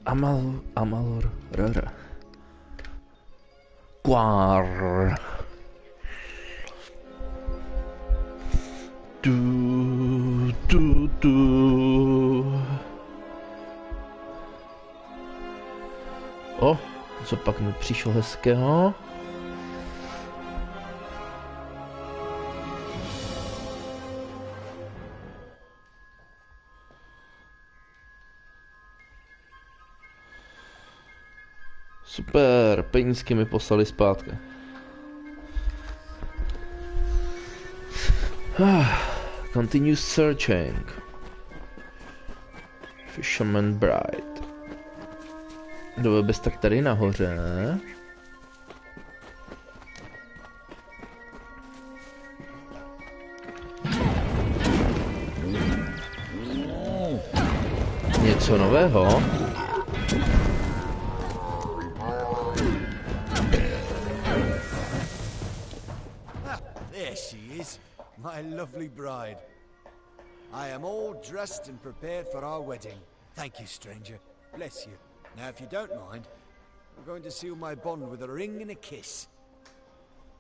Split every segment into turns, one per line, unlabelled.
Amalur. Quar. O, co pak mi přišlo hezkého? Super, penízky mi poslali zpátky. Continue searching. Fisherman Bride. Dobil bys tak tady nahoře. Něco nového?
There she is, my lovely bride. I am all dressed and prepared for our wedding. Thank you, stranger. Bless you. Now, if you don't mind, I'm going to seal my bond with a ring and a kiss.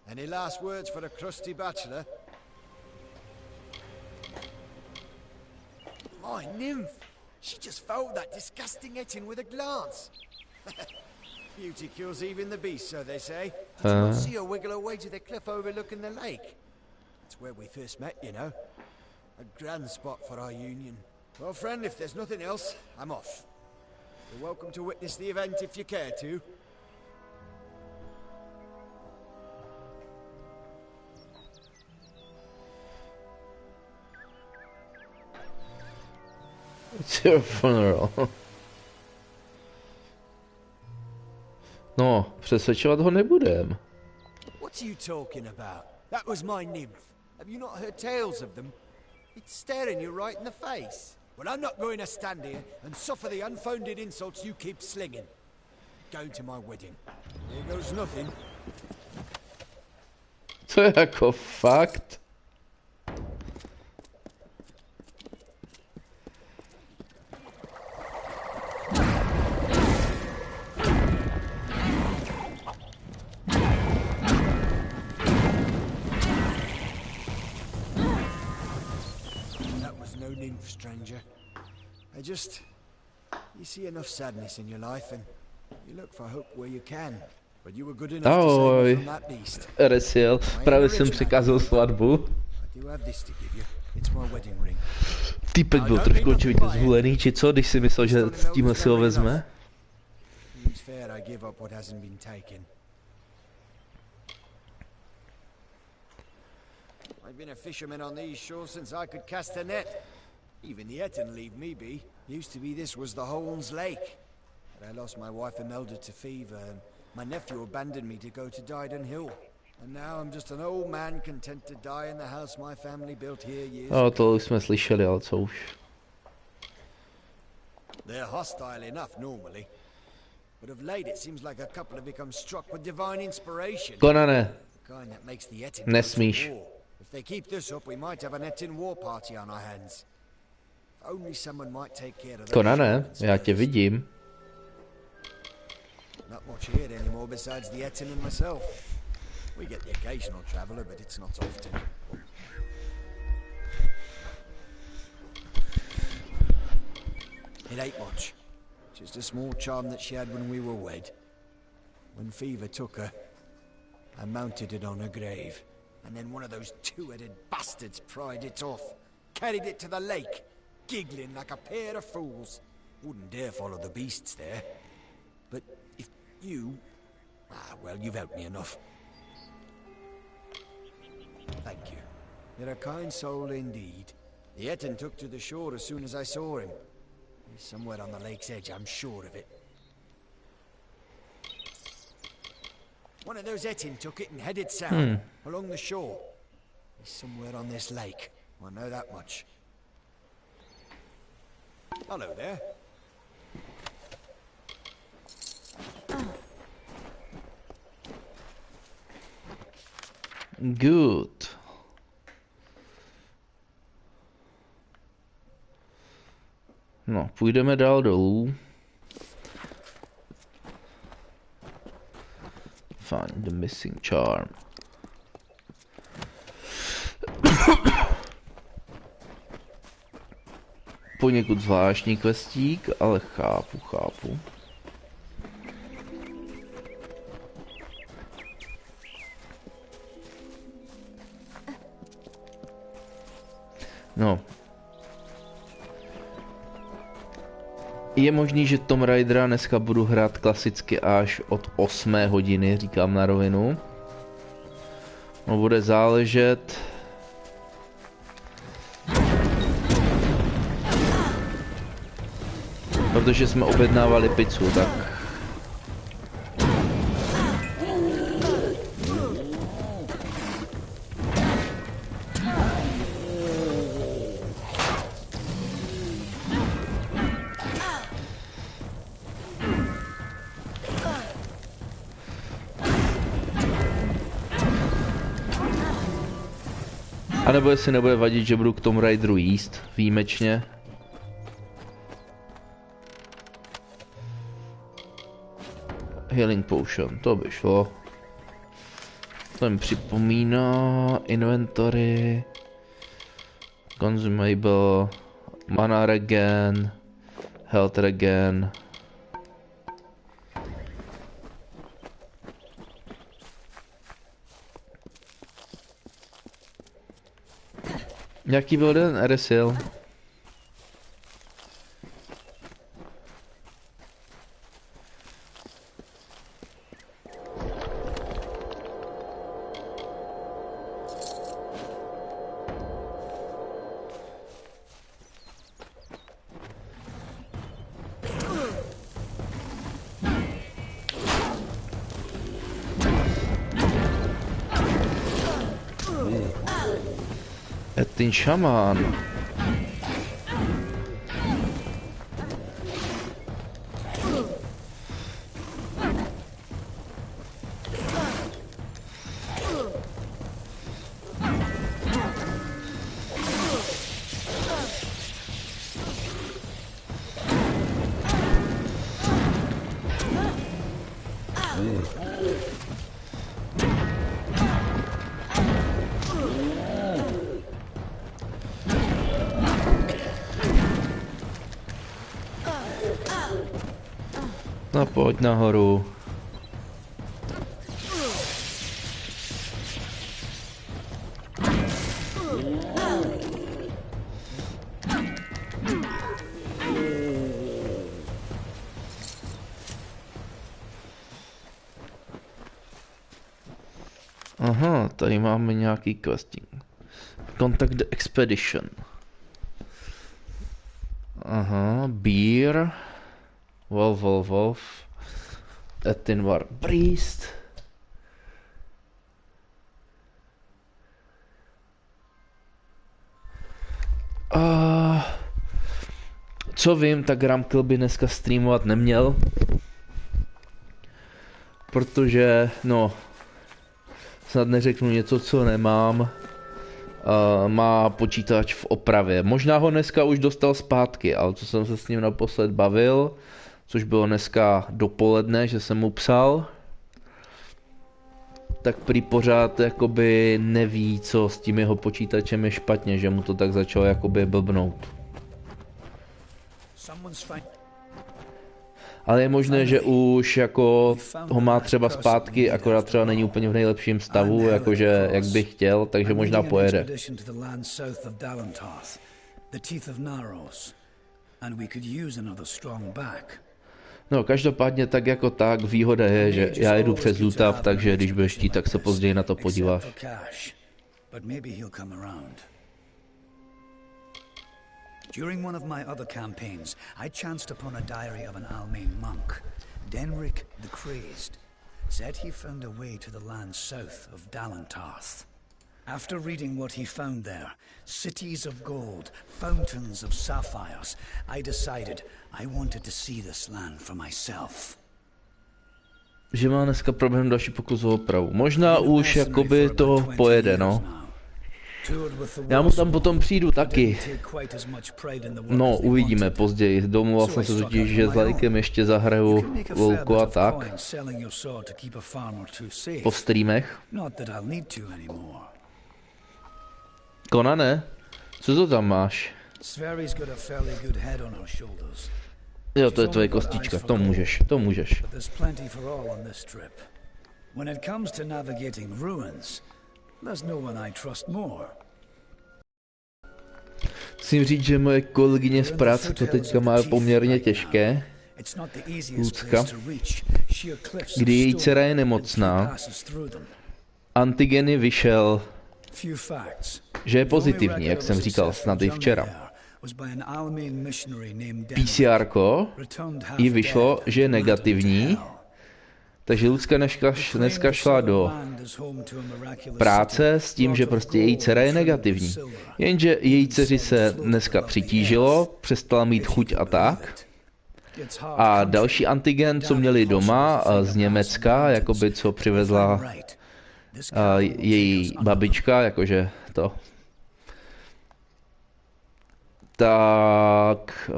Any last words for the crusty bachelor? My nymph! She just fouled that disgusting etching with a glance. Beauty kills even the beast, so they say. Did you not see her wiggle her way to the cliff overlooking the lake? That's where we first met, you know. A grand spot for our union. Well, friend, if there's nothing else, I'm off. You're welcome to witness the event if you care to.
It's your funeral. No, přesvědčovat ho nebudem.
What are you talking about? That was my nymph. Have you not heard tales of them? It's staring you right in the face. Well, I'm not going to stand here and suffer the unfounded insults you keep slinging. Going to my wedding. There goes nothing.
To je jako fakt?
Stranger, you see enough sadness in your life and you look for hope where you can. But you were good enough to save me from that beast.
Resi, právě jsem přikázal svatbu. Týpek byl trošku očividně zhulený, či co, když si myslel, že s tímhle si ho vezme?
I've been a fisherman on these shores since I could cast a net. Even the Etten leave me be. Used to be this was the Holmes Lake. But I lost my wife Imelda to fever, and my nephew abandoned me to go to Dyden Hill. And now I'm just an old man content to die in the house my family built here years ago.
To už jsme slyšeli, ale co už.
They're hostile enough normally. But of late it seems like a couple have become struck with divine inspiration.
Konane.
The kind that makes the Etten
Nesmíš.
If they keep this up, we might have an Etten war party on our hands. Only someone might take care of
Konane, já tě vidím.
Not much here anymore besides the Etten and myself. We get the occasional traveller, but it's not often. It ain't much. Just a small charm that she had when we were wed. When fever took her, I mounted it on her grave. And then one of those two-headed bastards pried it off. Carried it to the lake, giggling like a pair of fools. Wouldn't dare follow the beasts there. But if you... well, you've helped me enough. Thank you. You're a kind soul indeed. The Etten took to the shore as soon as I saw him. He's somewhere on the lake's edge, I'm sure of it. One of those Etten took it and headed south, along the shore. He's somewhere on this lake. I know that much. Hello there.
Good. No, půjdeme dál dolů. Find the missing charm. Poněkud zvláštní questík, ale chápu. No. Je možný, že Tomb Raidera dneska budu hrát klasicky až od 8 hodiny, říkám na rovinu. No, bude záležet. Protože jsme objednávali pizzu, tak. A nebo jestli nebude vadit, že budu k tomu Raideru jíst výjimečně. Healing Potion, to by šlo. To mi připomíná inventory, consumable, mana regen, health regen. Jaký byl den, Resil? Ten šamán. No pojď nahoru. Aha, tady máme nějaký questing. Contact the expedition. Aha, beer. Wolf. Etinvar Priest. Co vím, tak Ramkill by dneska streamovat neměl. Protože, no, snad neřeknu něco, co nemám. Má počítač v opravě. Možná ho dneska už dostal zpátky, ale co jsem se s ním naposled bavil, což bylo dneska dopoledne, že jsem mu psal, tak prý pořád jakoby neví, co s tím jeho počítačem je špatně, že mu to tak začalo jakoby blbnout. Ale je možné, že už jako ho má třeba zpátky, akorát třeba není úplně v nejlepším stavu, jakože jak bych chtěl, takže možná pojede. No, každopádně tak jako tak, výhoda je, že já jedu přes Zutav, takže když budeš chtít, tak se později na to podíváš.
During one of my other campaigns, I chanced upon a diary of an Almain monk. Denric the Crazed said he found a way to the land south of Dalantarth. After reading what he found there, cities of gold, fountains of sapphires, I decided I wanted to see this land for myself.
Že má dneska problém další pokus o opravu. Možná už jakoby to pojede, no. Já mu tam potom přijdu taky. No, uvidíme později. Domluval jsem se totiž, že s Lajkem ještě zahraju louku a tak. Po streamech. Konane, co to tam máš? Jo, to je tvoje kostička, to můžeš, to můžeš. Musím říct, že moje kolegyně z práce to teďka má poměrně těžké. Lucka. Kdy její dcera je nemocná, antigeny vyšel, že je pozitivní, jak jsem říkal snad i včera. PCR-ko jí vyšlo, že je negativní, takže Lucka dneska šla do práce s tím, že prostě její dcera je negativní. Jenže její dceři se dneska přitížilo, přestala mít chuť a tak. A další antigen, co měli doma z Německa, jakoby co přivezla její babička, jakože to. Tak...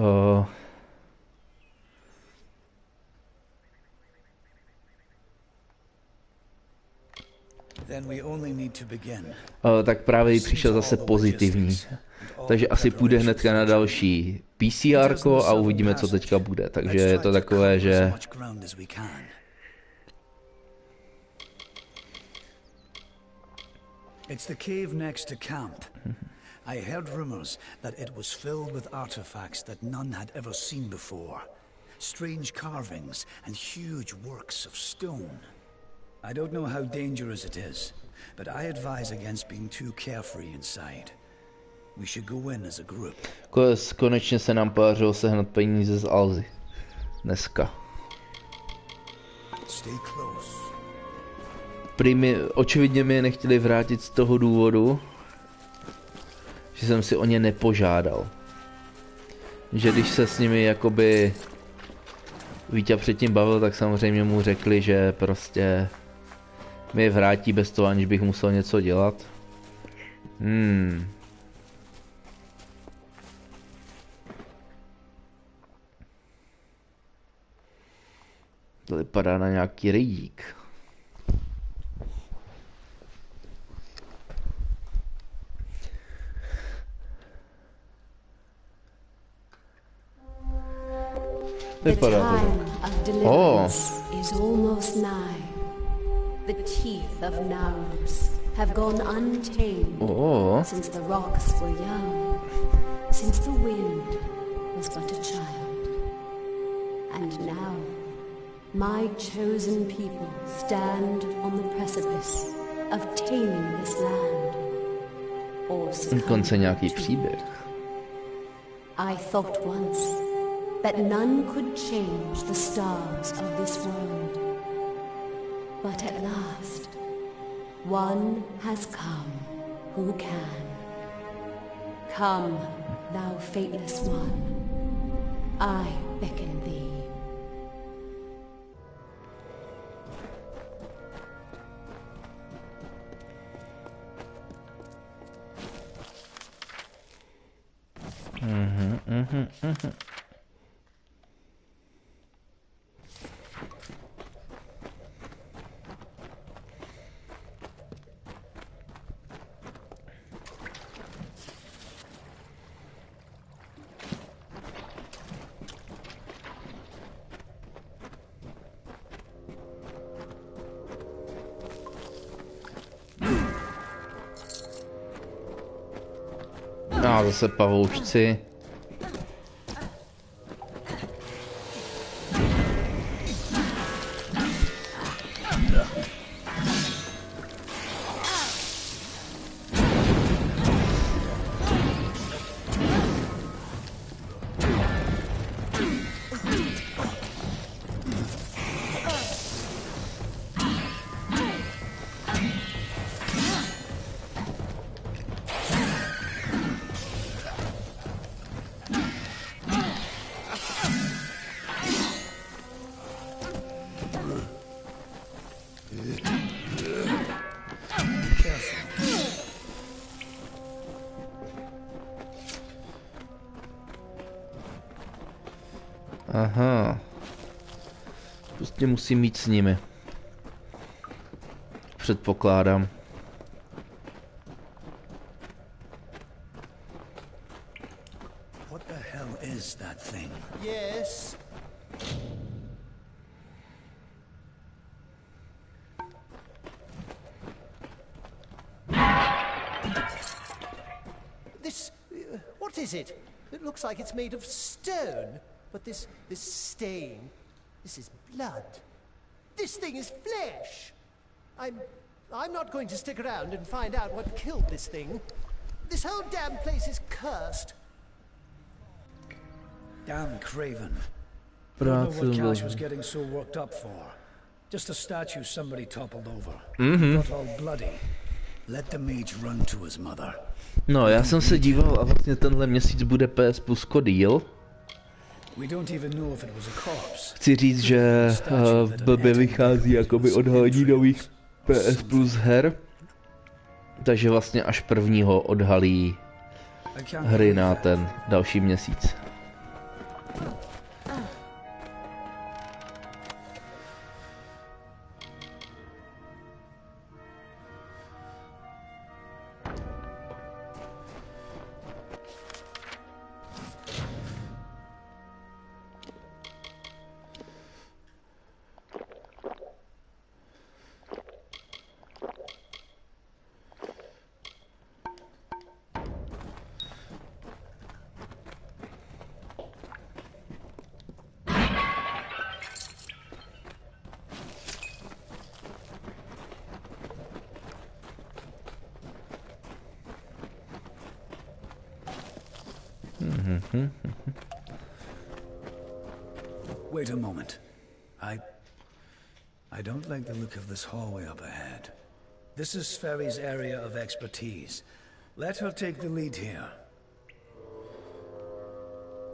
tak právě jí přišel zase pozitivní. Takže asi půjde hnedka na další PCR-ko a uvidíme, co teďka bude. Takže je to takové, že...
It's the cave next to camp. I heard rumors that it was filled with artifacts that none had ever seen before. Strange carvings and huge works of stone. I don't know how dangerous it is, but I advise against being too carefree inside. We should go in as a group.
Konečně se nám podařilo sehnat peníze z Alzy. Dneska.
Stay close.
Očividně mi je nechtěli vrátit z toho důvodu, že jsem si o ně nepožádal. Že když se s nimi jakoby Vítě předtím bavil, tak samozřejmě mu řekli, že prostě mi je vrátí bez toho, aniž bych musel něco dělat. To vypadá na nějaký rejík. Vypadá to.
Is almost nigh. The teeth of Naurus have gone untamed since the rocks were young, since the wind was but a child. And now, my chosen people stand on the precipice of taming this land. Or
Konce nějaký příběh.
I thought once that none could change the stars of this world. But at last, one has come who can. Come, thou fateless one, I beckon thee.
A zase pavoučci. Aha. Prostě musím mít s nimi. Předpokládám.
What the hell is that thing? Yes. This what is it? It looks like it's made of stone, but this stain, this is blood. This thing is flesh. I'm not going to stick around and find out what killed this thing. This whole damn place is cursed.
Damn Craven. I don't know what Cash was getting so worked up for. Just a statue somebody toppled over. Got all bloody. Let the mage run to his mother.
No, já jsem se díval a vlastně tenhle měsíc bude PS Plus díl. Chci říct, že blbě vychází jakoby odhalení nových PS Plus her. Takže vlastně až prvního odhalí hry na ten další měsíc.
Wait a moment. I don't like the look of this hallway up ahead. This is Sferry's area of expertise. Let her take the lead here.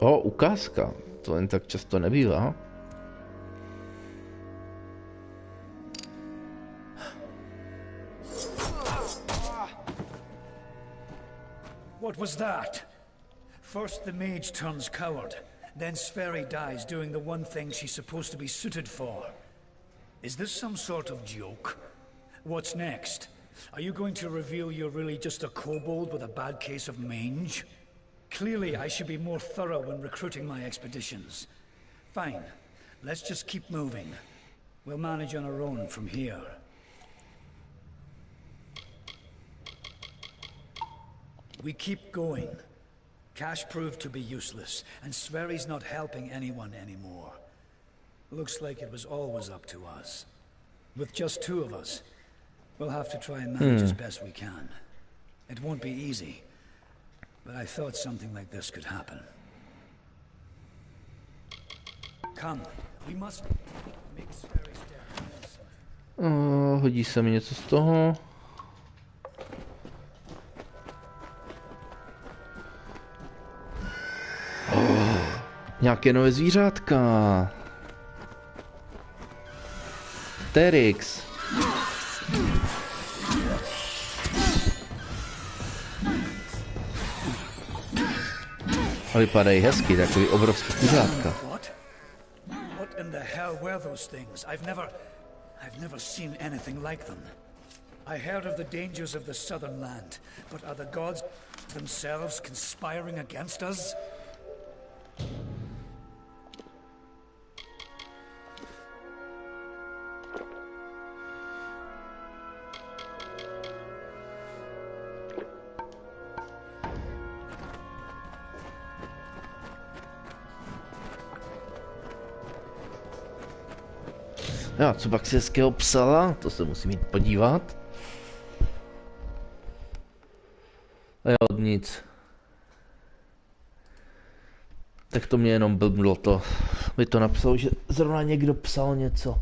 O, ukázka. To jen tak často nebývá.
What was that? First the mage turns coward, then Sferry dies doing the one thing she's supposed to be suited for. Is this some sort of joke? What's next? Are you going to reveal you're really just a kobold with a bad case of mange? Clearly I should be more thorough when recruiting my expeditions. Fine, let's just keep moving. We'll manage on our own from here. We keep going. Cash proved to be useless, and Sverry's not helping anyone anymore. Looks like it was always up to us. With just two of us, we'll have to try and manage as best we can. It won't be easy, but I thought something like this could happen. Come, we must make Sverry's death.
Hodí se mi něco z toho. Nějaké nové zvířátka. Terix. A vypadají hezky, takový obrovský kuřátka.
What in the hell were those things? I've never seen anything like them. I heard of the dangers of the southern land, but are the gods themselves conspiring against us?
Jo, co pak si hezkého psala? To se musím jít podívat. A jo, nic. Tak to mě jenom blblo to. By to napsal, že zrovna někdo psal něco.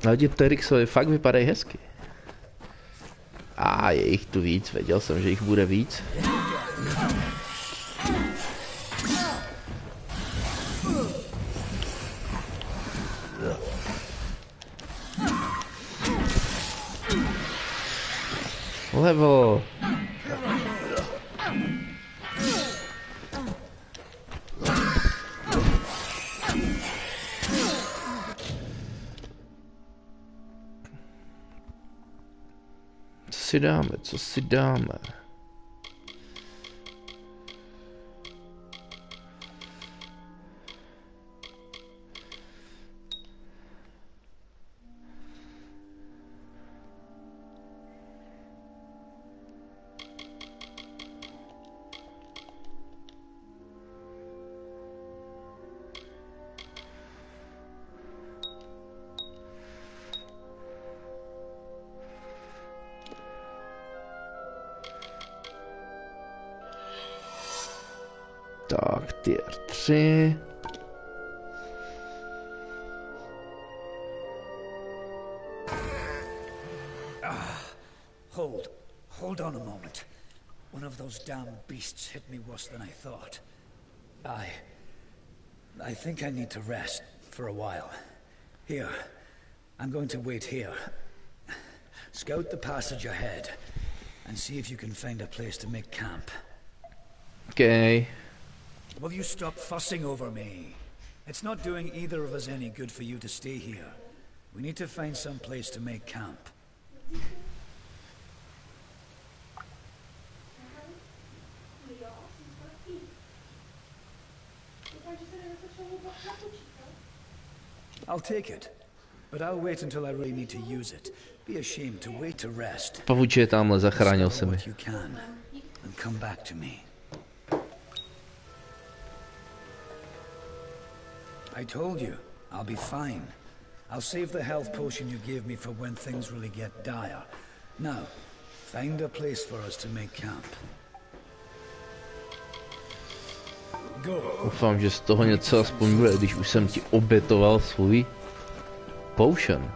Ale ti Terixovi fakt vypadají hezky. A je jich tu víc, věděl jsem, že jich bude víc. Levo. Co si dáme, co si dáme? Tak, tier 3.
Hold on a moment. One of those damn beasts hit me worse than I thought. I think I need to rest for a while. Here, I'm going to wait here. Scout the passage ahead and see if you can find a place to make camp.
Okay.
Will you stop fussing over me? It's not doing either of us any good for you to stay here. We need to find some place to make camp. I'll take it, but I'll wait until I really need to use it. Be ashamed to wait to rest.
Pavuče je tamhle, zachránil se mi.
You can, and come back to me. I told you, I'll be fine. I'll save the health potion you gave me for when things really get dire. Now, find a place for us to make camp.
Doufám, že z toho něco aspoň bude, když už jsem ti obětoval svůj potion.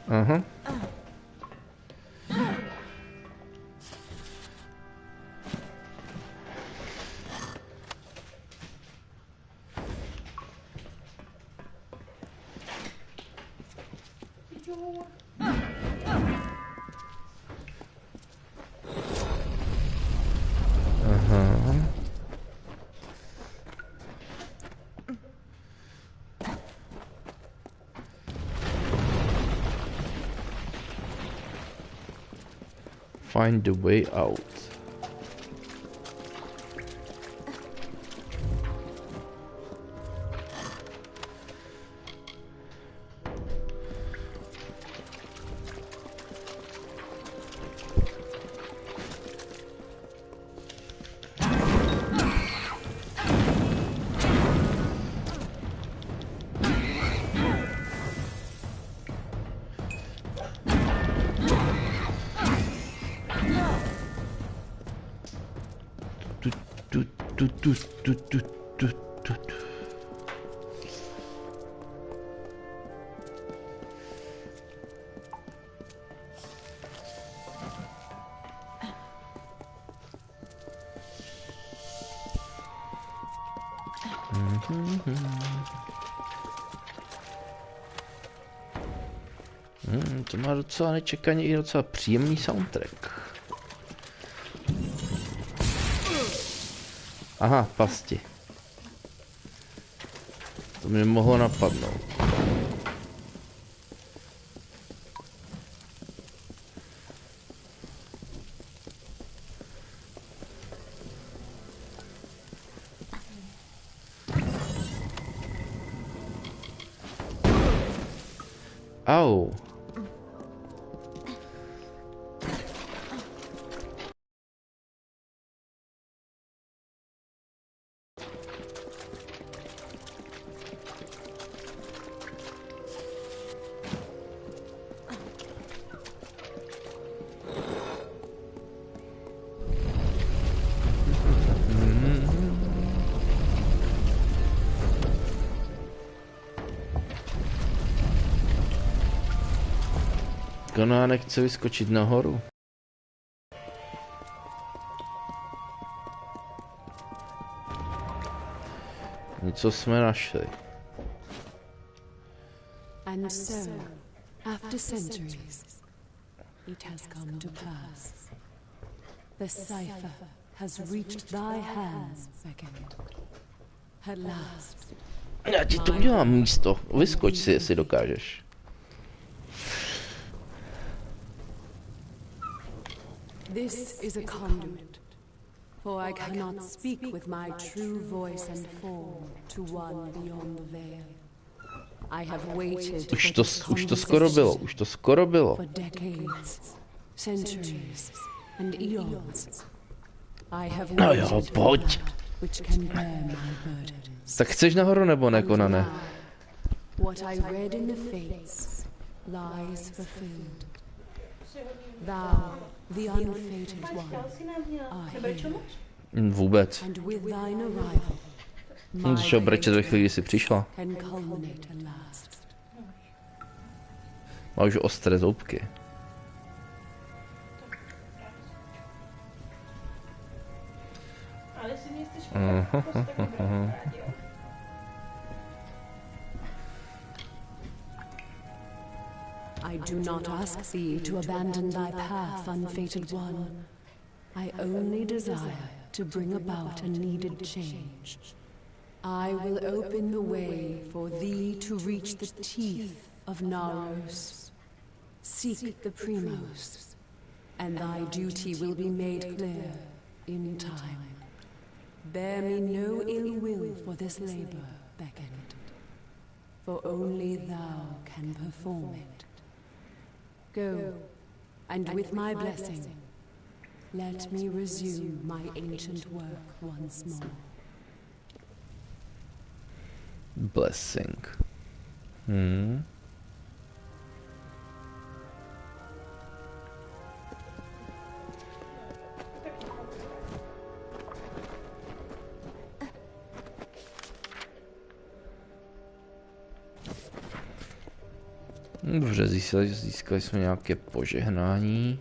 Aha. Find the way out. To má docela nečekaně i docela příjemný soundtrack. Aha, pasti. To mě mohlo napadnout. Au. No, já nechci vyskočit nahoru. Něco jsme našli.
And so, after centuries, it has come to pass. The cipher has reached thy hands, Beckett. At last.
Já ti to udělám místo. Vyskoč si, jestli dokážeš.
This is a conduit, for I cannot speak with my true voice and form to one beyond the veil. I have waited
Už to skoro bylo.
For decades, centuries, and eons. I have waited for that which can bear my burdens.
Tak chceš nahoru nebo ne, Konane?
What I read in the fates lies fulfilled. Thou, the unfated one, are here.
Vůbec.
And with thine arrival,
Jsem začal brečet ve chvíli, kdy jsi přišla.
can culminate at last.
Má už ostré zoubky.
I do not ask thee to abandon thy path, unfated one. I only desire to bring about a needed change. I will open the way for thee to reach the teeth of Naros. Seek the Primos, and thy duty will be made clear in time. Bear me no ill will for this labor, Beckett, for only thou can perform it. Go, and with my blessing, let me resume my ancient work once more.
Blessing. Dobře, získali jsme nějaké požehnání.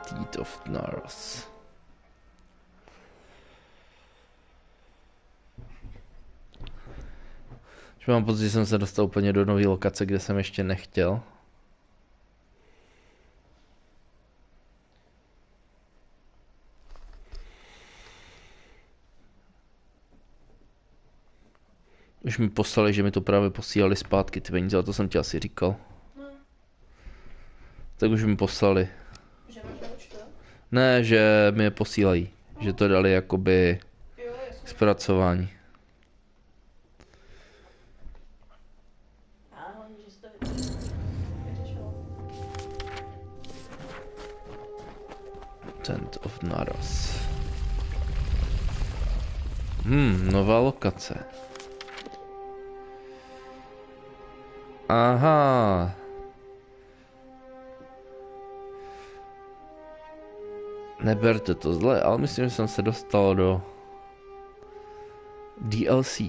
Teeth of Naros. Mám pocit, že jsem se dostal úplně do nové lokace, kde jsem ještě nechtěl. Už mi poslali, že mi to právě posílali zpátky ty peníze, ale to jsem ti asi říkal.
No.
Tak už mi poslali.
Že máš na účtu?
Ne, že mi je posílají. Že to dali jakoby k zpracování. Tent of Naros. Nová lokace. Aha. Neberte to zle, ale myslím, že jsem se dostal do DLC.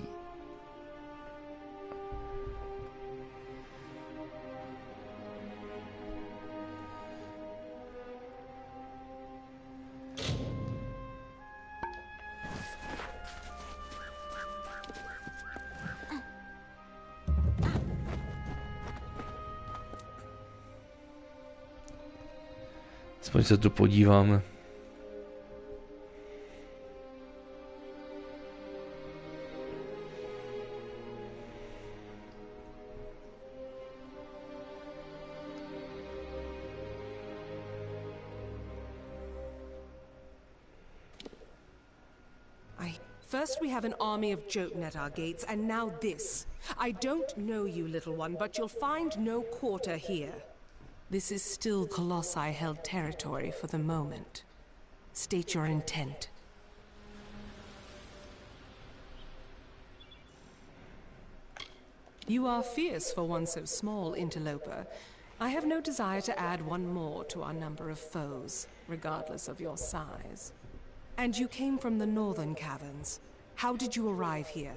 Aspoň se tu podíváme.
First we have an army of Jotun at our gates, and now this. I don't know you, little one, but you'll find no quarter here.
This is still Colossi-held territory for the moment. State your intent.
You are fierce for one so small, interloper. I have no desire to add one more to our number of foes, regardless of your size. And you came from the northern caverns. How did you arrive here?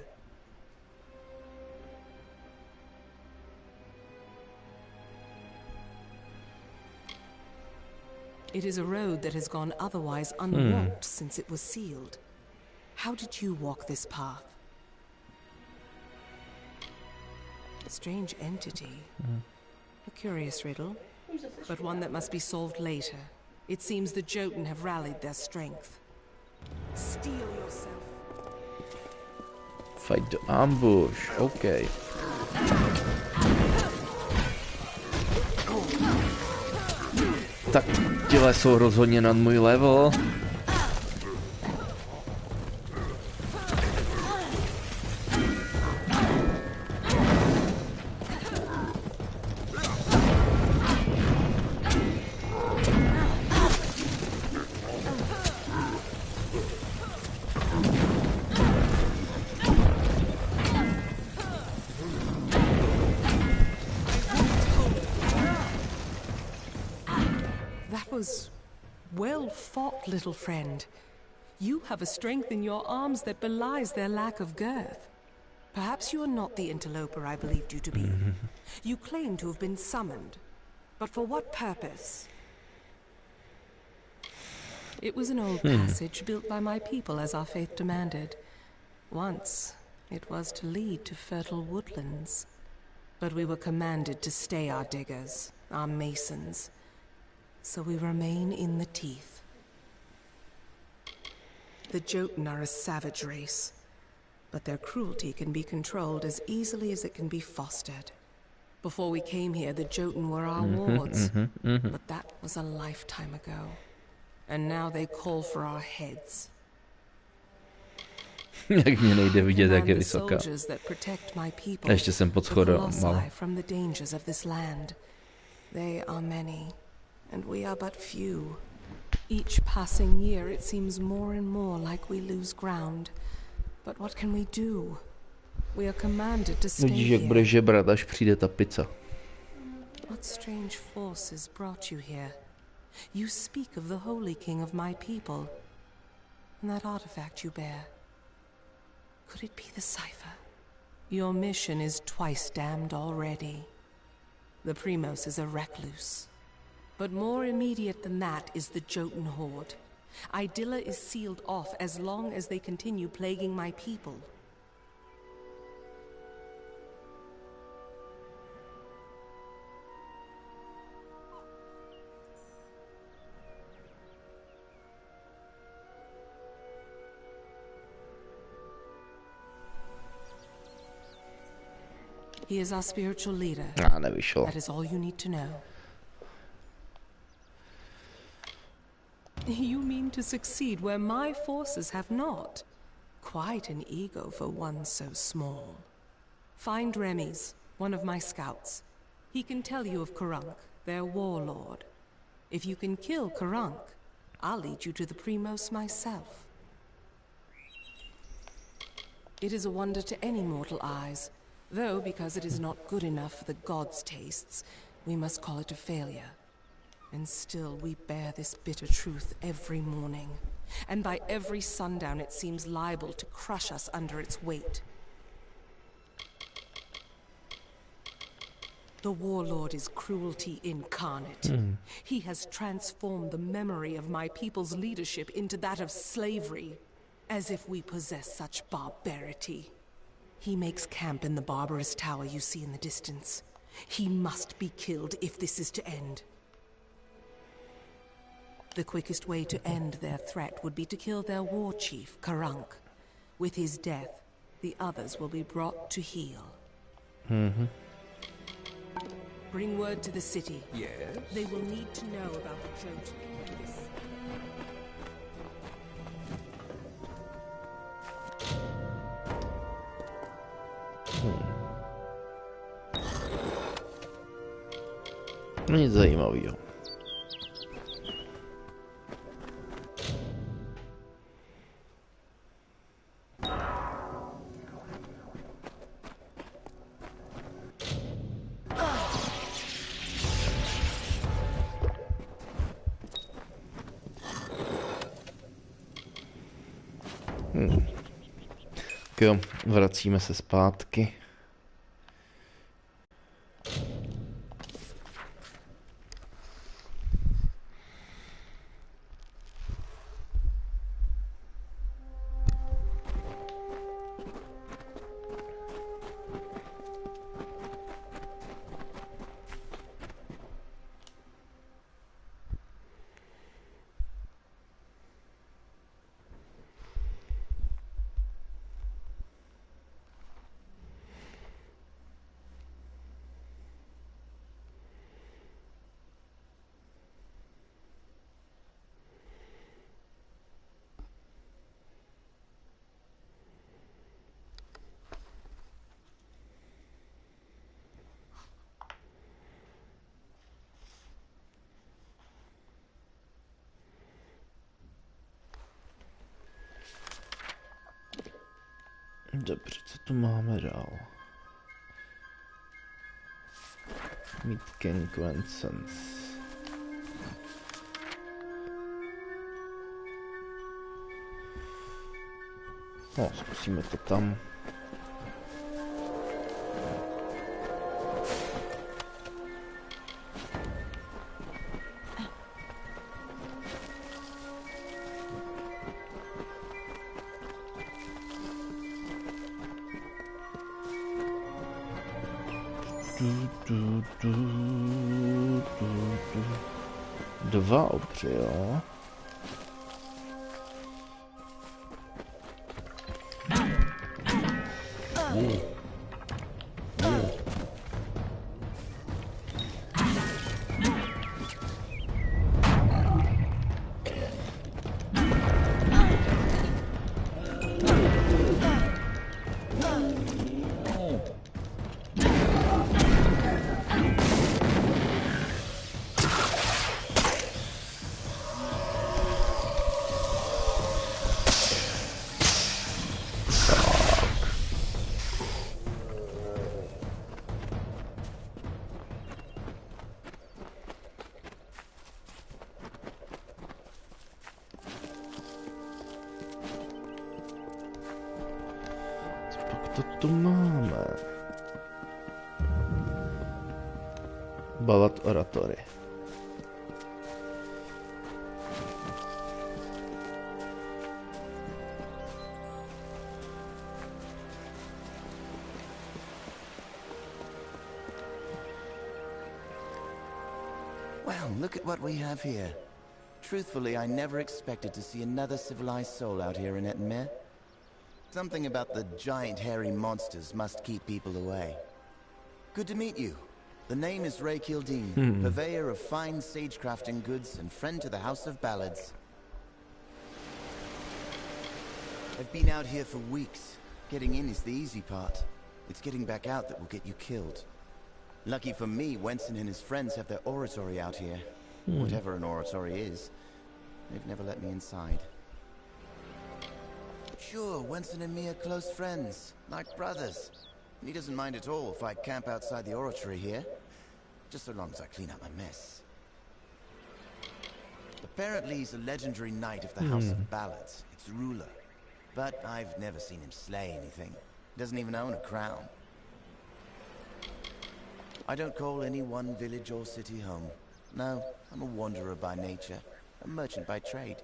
It is a road that has gone otherwise unwalked since it was sealed. How did you walk this path? A strange entity. A curious riddle, but one that must be solved later. It seems the Jotun have rallied their strength. Steel yourself.
Fight the ambush, okay. Tak těle jsou rozhodně nad můj level.
Well fought, little friend. You have a strength in your arms that belies their lack of girth. Perhaps you are not the interloper I believed you to be. You claim to have been summoned, but for what purpose? It was an old passage built by my people as our faith demanded. Once, it was to lead to fertile woodlands. But we were commanded to stay our diggers, our masons. So we remain in the teeth. The Jotun are a savage race, but their cruelty can be controlled as easily as it can be fostered. Before we came here, the Jotun were our wards, but that was a lifetime ago. And now they call for our heads.
Jak mě nejde vidět, jak je vysoká. A ještě jsem pod schodem mal.
From the dangers of this land. They are many. And we are but few. Each passing year it seems more and more like we lose ground. But what can we do? We are commanded to stay
Vidíš, jak
here.
bude žebrat, až přijde ta pizza.
What strange forces brought you here? You speak of the holy king of my people. And that artifact you bear. Could it be the cipher? Your mission is twice damned already. The Primos is a recluse. But more immediate than that is the Jotun horde. Idylla is sealed off as long as they continue plaguing my people. He is our spiritual leader.
Nevyšlo.
That is all you need to know. You mean to succeed where my forces have not? Quite an ego for one so small. Find Remy's, one of my scouts. He can tell you of Karunk, their warlord. If you can kill Karunk, I'll lead you to the Primos myself. It is a wonder to any mortal eyes, though because it is not good enough for the gods' tastes, we must call it a failure. And still we bear this bitter truth every morning. And by every sundown it seems liable to crush us under its weight. The warlord is cruelty incarnate. He has transformed the memory of my people's leadership into that of slavery, as if we possess such barbarity. He makes camp in the barbarous tower you see in the distance. He must be killed if this is to end. The quickest way to end their threat would be to kill their war chief, Karunk. With his death, the others will be brought to heel. Bring word to the city.
Yes?
They will need to know about the Jotun.
Nic zajímavého. Jo, vracíme se zpátky. Dobře, co tu máme dál? Meeting Vincents. No, zkusíme to tam. Dva obři, jo. Co tu máme? Balad oratory.
Well, look at what we have here. Truthfully, I never expected to see another civilized soul out here in Ettenmere. Something about the giant hairy monsters must keep people away. Good to meet you. The name is Ray Kildene, purveyor of fine sage-crafting goods and friend to the House of Ballads. I've been out here for weeks. Getting in is the easy part. It's getting back out that will get you killed. Lucky for me, Wenson and his friends have their oratory out here. Whatever an oratory is. They've never let me inside. Sure, Wenson and me are close friends, like brothers. And he doesn't mind at all if I camp outside the oratory here. Just so long as I clean up my mess. Apparently he's a legendary knight of the House of Ballads, its ruler. But I've never seen him slay anything. He doesn't even own a crown. I don't call any one village or city home. No, I'm a wanderer by nature, a merchant by trade.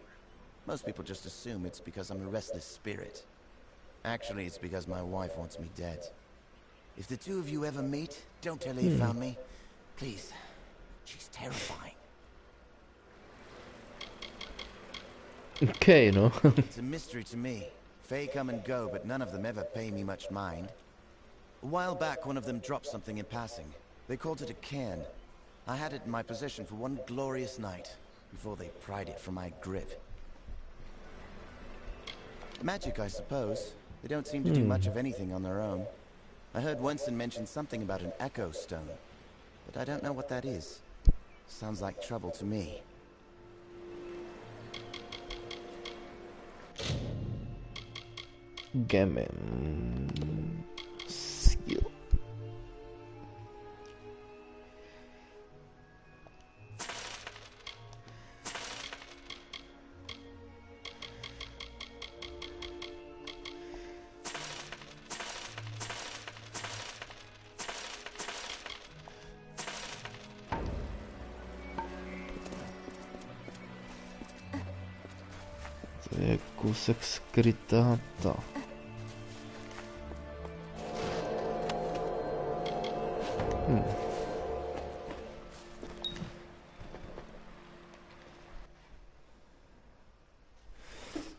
Most people just assume it's because I'm a restless spirit. Actually, it's because my wife wants me dead. If the two of you ever meet, don't tell her you found me. Please. She's terrifying.
Okay, no.
It's a mystery to me. Fae come and go, but none of them ever pay me much mind. A while back, one of them dropped something in passing. They called it a cairn. I had it in my possession for one glorious night, before they pried it from my grip. Magic, I suppose. They don't seem to do much of anything on their own. I heard Wenson mention something about an echo stone, but I don't know what that is. Sounds like trouble to me.
Gammon skill. To je kousek skrytáta.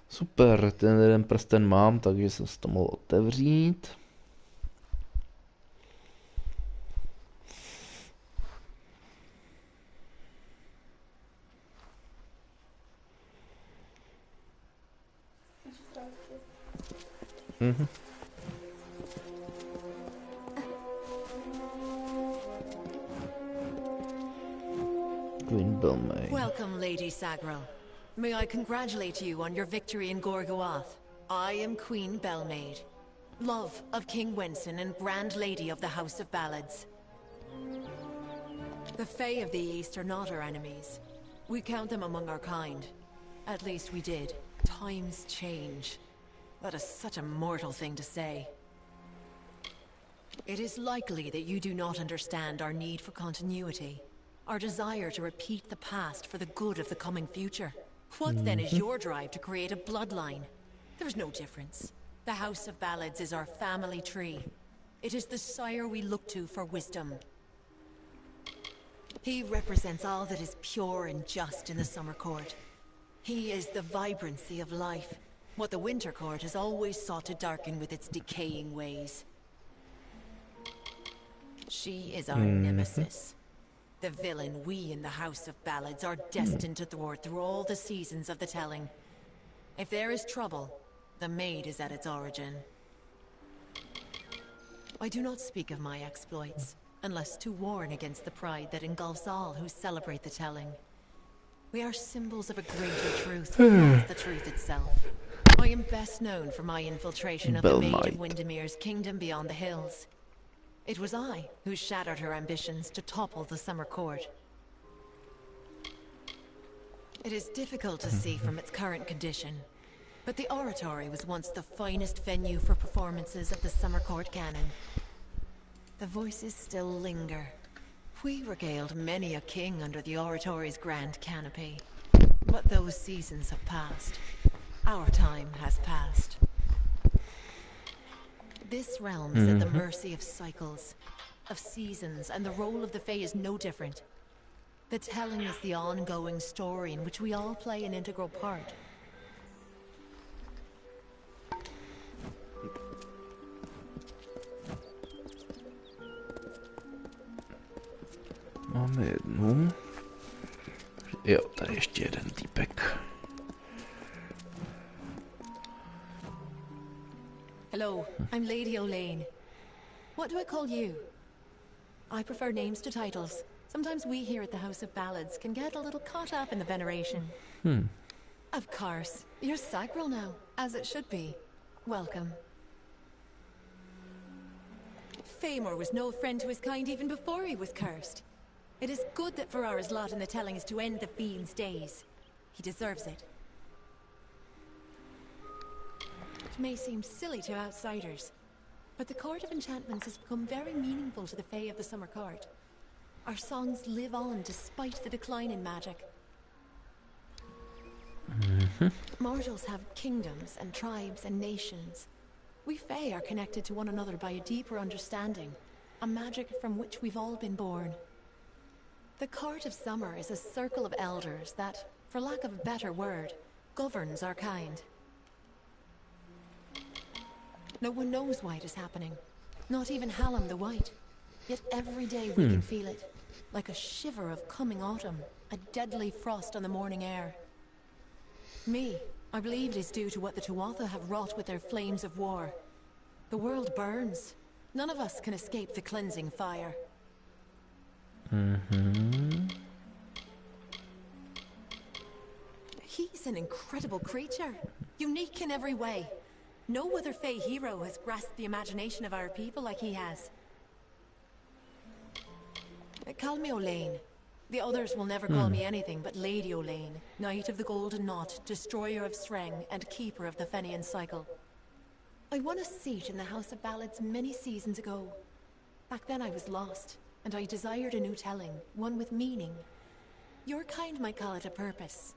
Super, ten jeden prsten mám, takže jsem si to mohl otevřít. Queen Belmay.
Welcome, Lady Sagro. May I congratulate you on your victory in Gorgoath. I am Queen Belmaid. Love of King Winston and Grand Lady of the House of Ballads. The Fae of the East are not our enemies. We count them among our kind. At least we did. Times change. That is such a mortal thing to say. It is likely that you do not understand our need for continuity. Our desire to repeat the past for the good of the coming future. What then is your drive to create a bloodline? There's no difference. The House of Ballads is our family tree. It is the sire we look to for wisdom. He represents all that is pure and just in the Summer Court. He is the vibrancy of life, what the Winter Court has always sought to darken with its decaying ways. She is our nemesis. The villain we in the House of Ballads are destined to thwart through all the seasons of the telling. If there is trouble, the maid is at its origin. I do not speak of my exploits, unless to warn against the pride that engulfs all who celebrate the telling. We are symbols of a greater truth, not the truth itself. I am best known for my infiltration of the Maid of Windermere's kingdom beyond the hills. It was I who shattered her ambitions to topple the Summer Court. It is difficult to see from its current condition, but the oratory was once the finest venue for performances of the Summer Court canon. The voices still linger. We regaled many a king under the oratory's grand canopy. But those seasons have passed. Our time has passed. This realm is at the mercy of cycles, of seasons, and the role of the Fae is no different. The telling is the ongoing story in which we all play an integral part.
Máme jednu. Jo, tady ještě jeden týpek.
Hello, I'm Lady Olaine. What do I call you? I prefer names to titles. Sometimes we here at the House of Ballads can get a little caught up in the veneration. Of course. You're Sagril now, as it should be. Welcome. Famor was no friend to his kind even before he was cursed. It is good that Ferrara's lot in the telling is to end the fiend's days. He deserves it. It may seem silly to outsiders, but the Court of Enchantments has become very meaningful to the Fae of the Summer Court. Our songs live on despite the decline in magic. Mortals have kingdoms and tribes and nations. We Fae are connected to one another by a deeper understanding, a magic from which we've all been born. The Court of Summer is a circle of elders that, for lack of a better word, governs our kind. No one knows why it is happening, not even Hallam the White. Yet every day we can feel it, like a shiver of coming autumn, a deadly frost on the morning air. I believe it is due to what the Tuatha have wrought with their flames of war. The world burns. None of us can escape the cleansing fire. He's an incredible creature, unique in every way. No other Fae hero has grasped the imagination of our people like he has. Call me Olaine. The others will never call me anything but Lady Olaine, Knight of the Golden Knot, Destroyer of Streng, and Keeper of the Fenian Cycle. I won a seat in the House of Ballads many seasons ago. Back then I was lost, and I desired a new telling, one with meaning. Your kind might call it a purpose.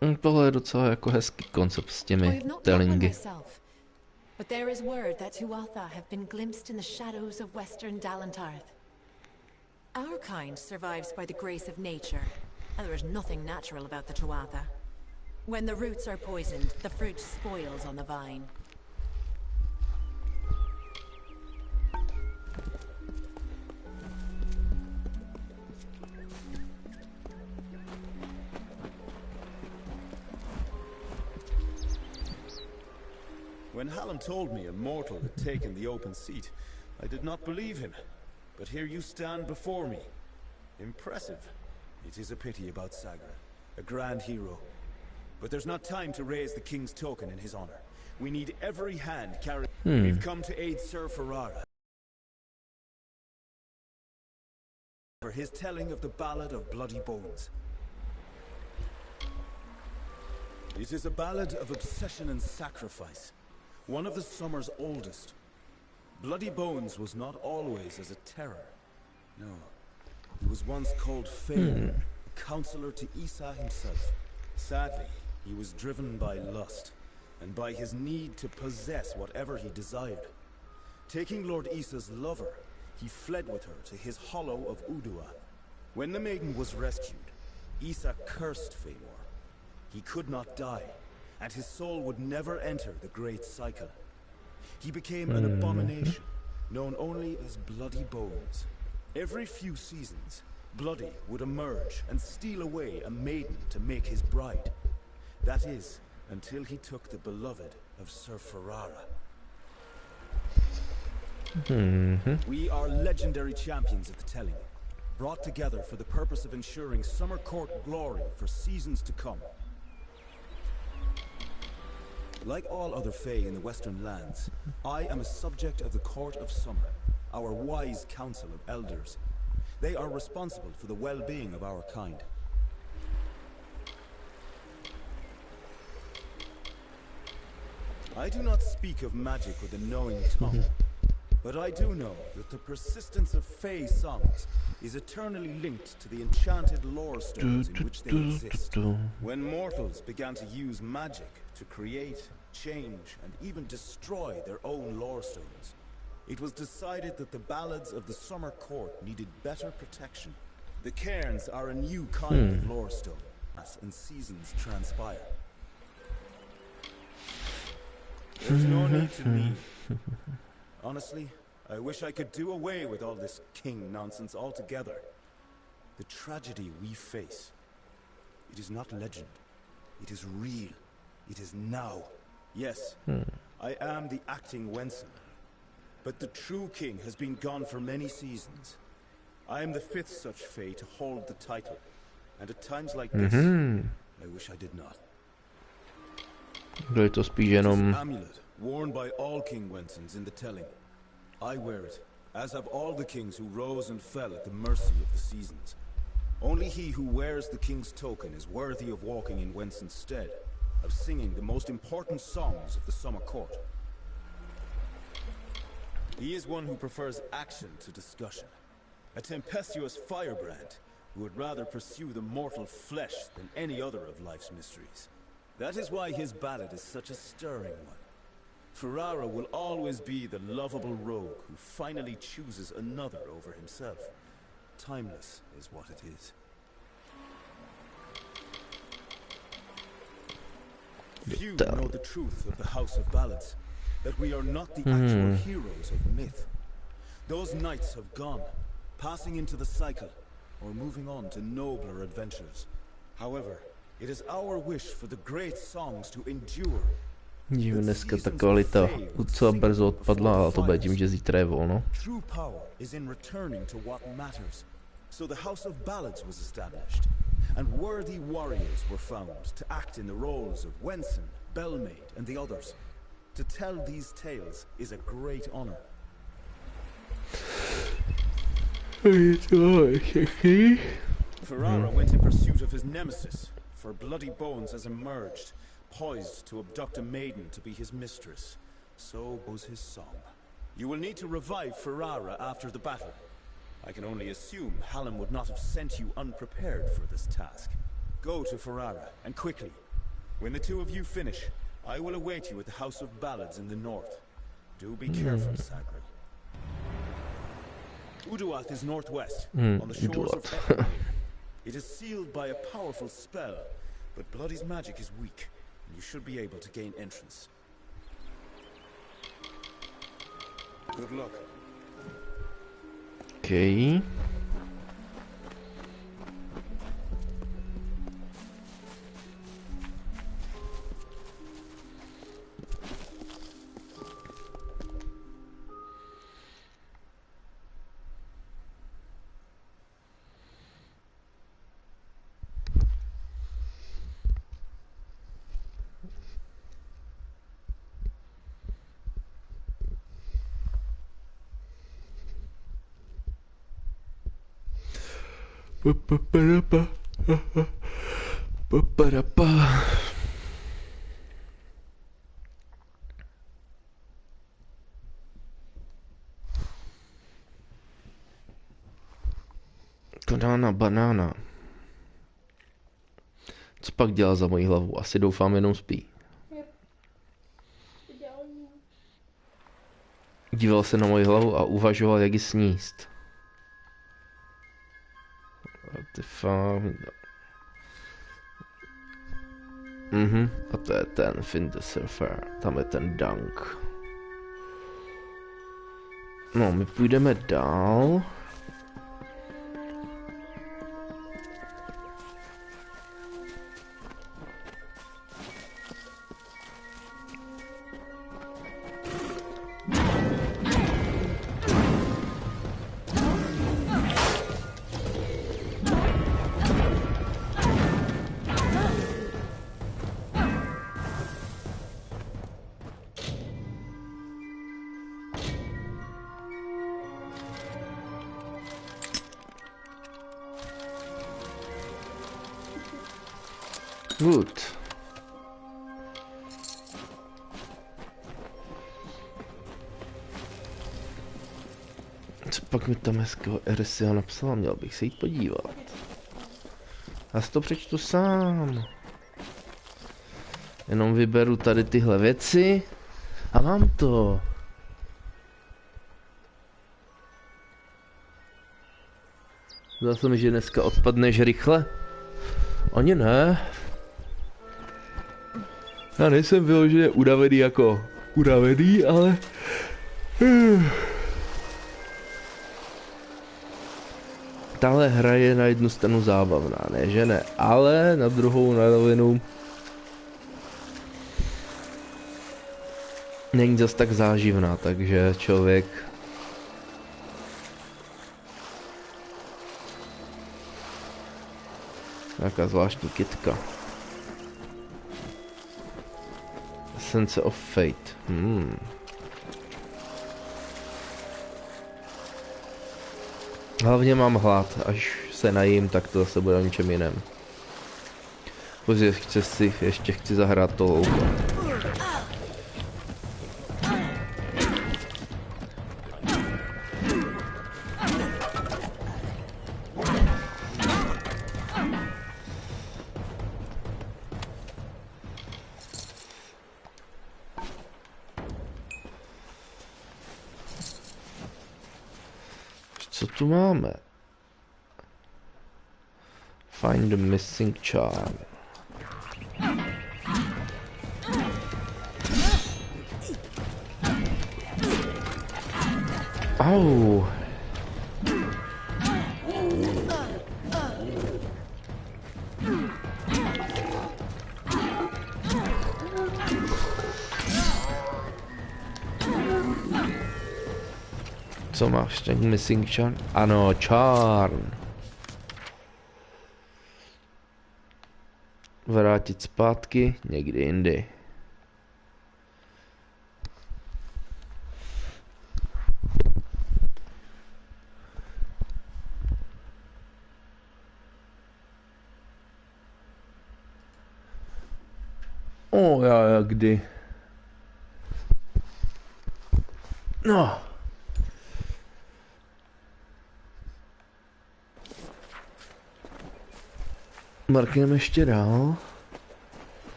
Tohle je docela jako hezký koncept s těmi tellingy.
But there is word that Tuatha have been glimpsed in the shadows of western Dalantarth. Our kind survives by the grace of nature, and there is nothing natural about the Tuatha. When the roots are poisoned, the fruit spoils on the vine.
When Hallam told me a mortal had taken the open seat, I did not believe him. But here you stand before me. Impressive. It is a pity about Sagra, a grand hero. But there's not time to raise the king's token in his honor. We need every hand carried. We've come to aid Sir Ferrara for his telling of the Ballad of Bloody Bones. It is a ballad of obsession and sacrifice, one of the summer's oldest. Bloody Bones was not always as a terror. No, he was once called Fail, a counselor to Isa himself. Sadly, he was driven by lust, and by his need to possess whatever he desired. Taking Lord Isa's lover, he fled with her to his hollow of Uduath. When the maiden was rescued, Isa cursed Feymor. He could not die, and his soul would never enter the great cycle. He became an abomination, known only as Bloody Bones. Every few seasons, Bloody would emerge and steal away a maiden to make his bride. That is, until he took the beloved of Sir Ferrara. We are legendary champions at the telling, brought together for the purpose of ensuring Summer Court glory for seasons to come. Like all other Fae in the Western lands, I am a subject of the Court of Summer, our wise council of elders. They are responsible for the well-being of our kind. I do not speak of magic with a knowing tongue, but I do know that the persistence of Fae songs is eternally linked to the enchanted lore stones in which they exist. When mortals began to use magic to create, change, and even destroy their own lore stones, it was decided that the ballads of the Summer Court needed better protection. The cairns are a new kind of lore stone, and seasons transpire. There's no need to leave. Honestly, I wish I could do away with all this king nonsense altogether. The tragedy we face, it is not legend. It is real. It is now. Yes, I am the acting Wenson. But the true king has been gone for many seasons. I am the 5th such Fae to hold the title. And at times like this, I wish I did not.
Je to spíš jenom...
Amulet, worn by all King Wensons in the telling. I wear it, as have all the kings who rose and fell at the mercy of the seasons. Only he who wears the king's token is worthy of walking in Wenson's stead, of singing the most important songs of the Summer Court. He is one who prefers action to discussion, a tempestuous firebrand who would rather pursue the mortal flesh than any other of life's mysteries. That is why his ballad is such a stirring one. Ferrara will always be the lovable rogue who finally chooses another over himself. Timeless is what it is. Few know the truth of the House of Ballads, that we are not the actual heroes of myth. Those knights have gone, passing into the cycle, or moving on to nobler adventures. However, it is our wish for the great songs to endure.
Dneska ta kvalita docela brzo odpadla, ale to bude tím, že zítra je volno.
True power is in returning to what matters. So the House of Ballads was established, and worthy warriors were found to act in the roles of Wenson, Bellmaid, and the others. To tell these tales is a great honor. Ferrara went in pursuit of his nemesis, for Bloody Bones has emerged, poised to abduct a maiden to be his mistress. So goes his song. You will need to revive Ferrara after the battle. I can only assume Hallam would not have sent you unprepared for this task. Go to Ferrara, and quickly. When the two of you finish, I will await you at the House of Ballads in the north. Do be careful, Sagril. Uduath is northwest, on the shores of Re-Reckonig. It is sealed by a powerful spell, but Bloody's magic is weak, and you should be able to gain entrance. Good luck.
Okay. Banána. Co pak dělá za moji hlavu? Asi doufám jenom spí. Díval se na moji hlavu a uvažoval, jak ji sníst. A to je ten Finn the Surfer. Tam je ten Dunk. No, my půjdeme dál. Good. Co pak mi tam hezkého Ersia napsala? Měl bych se jít podívat. Já si to přečtu sám. Jenom vyberu tady tyhle věci a mám to. Zdá se mi, že dneska odpadneš rychle. Ani ne. Já nejsem vyloženě unavený jako unavený, ale... Tahle hra je na jednu stranu zábavná, ne že ne, ale na druhou na rovinu není zas tak záživná, takže člověk... Nějaká zvláštní kytka. Sense of Fate. Hlavně mám hlad, až se najím, tak to zase bude o ničem jiném. Později ještě chci zahrát to louko. Co tu máme? Find the missing charm. Au. Co máš, ten missing charm? Ano, charm. Vrátit zpátky někdy jindy. Já kdy? No. Markneme ještě dál.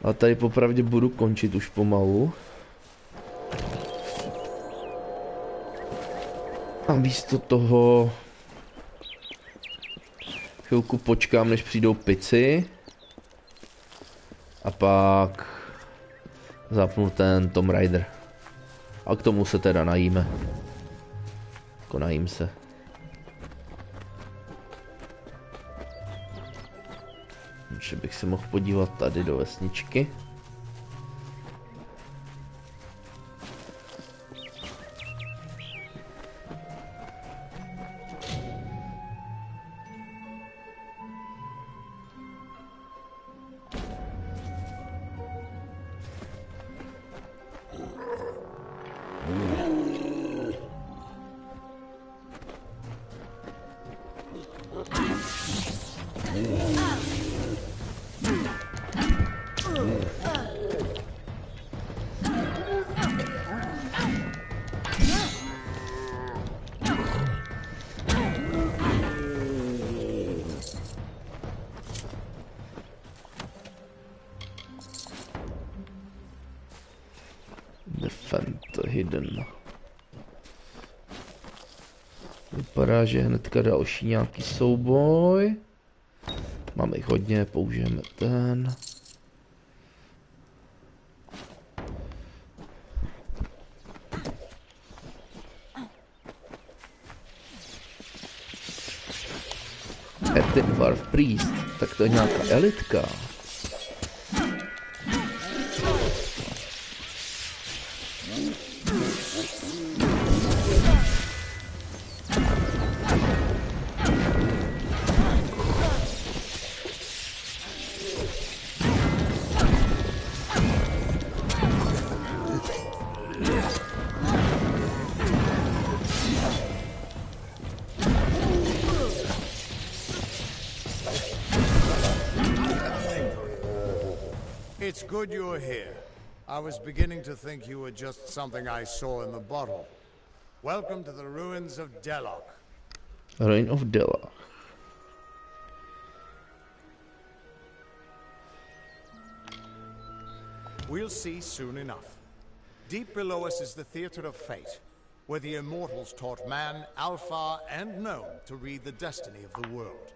A tady popravdě budu končit už pomalu. A místo toho chvilku počkám, než přijdou pici. A pak zapnu ten Tomb Raider. A k tomu se teda najíme. Jako najím se. Že bych se mohl podívat tady do vesničky. Defend hidden. Vypadá, že hnedka další nějaký souboj. Máme jich hodně, použijeme ten. Dwarf Priest, tak to je nějaká elitka.
It's good you're here. I was beginning to think you were just something I saw in the bottle. Welcome to the ruins of Delok.
Ruin of Delok.
We'll see soon enough. Deep below us is the Theater of Fate, where the Immortals taught man, Alpha, and Gnome to read the destiny of the world.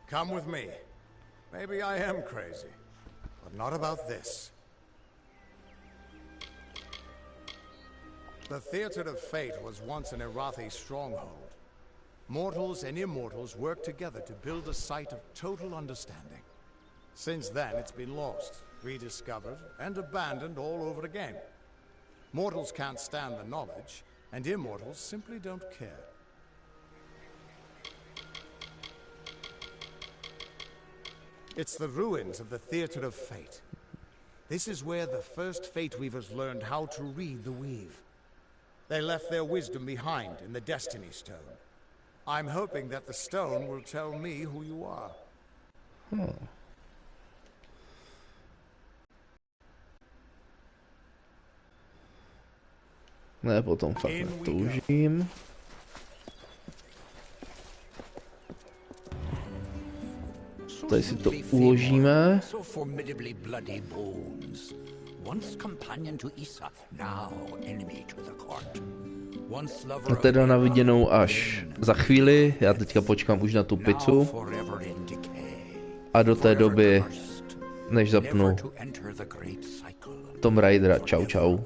Come with me. Maybe I am crazy. But not about this. The Theater of Fate was once an Irathi stronghold. Mortals and immortals worked together to build a site of total understanding. Since then, it's been lost, rediscovered, and abandoned all over again. Mortals can't stand the knowledge, and immortals simply don't care. It's the ruins of the Theater of Fate. This is where the first Fate Weavers learned how to read the weave. They left their wisdom behind in the Destiny Stone. I'm hoping that the stone will tell me who you are.
Ne, potom fakt netoužím. Tady si to uložíme. A teda na viděnou až za chvíli. Já teďka počkám už na tu pizzu. A do té doby, než zapnu Tomb Raidera, čau čau.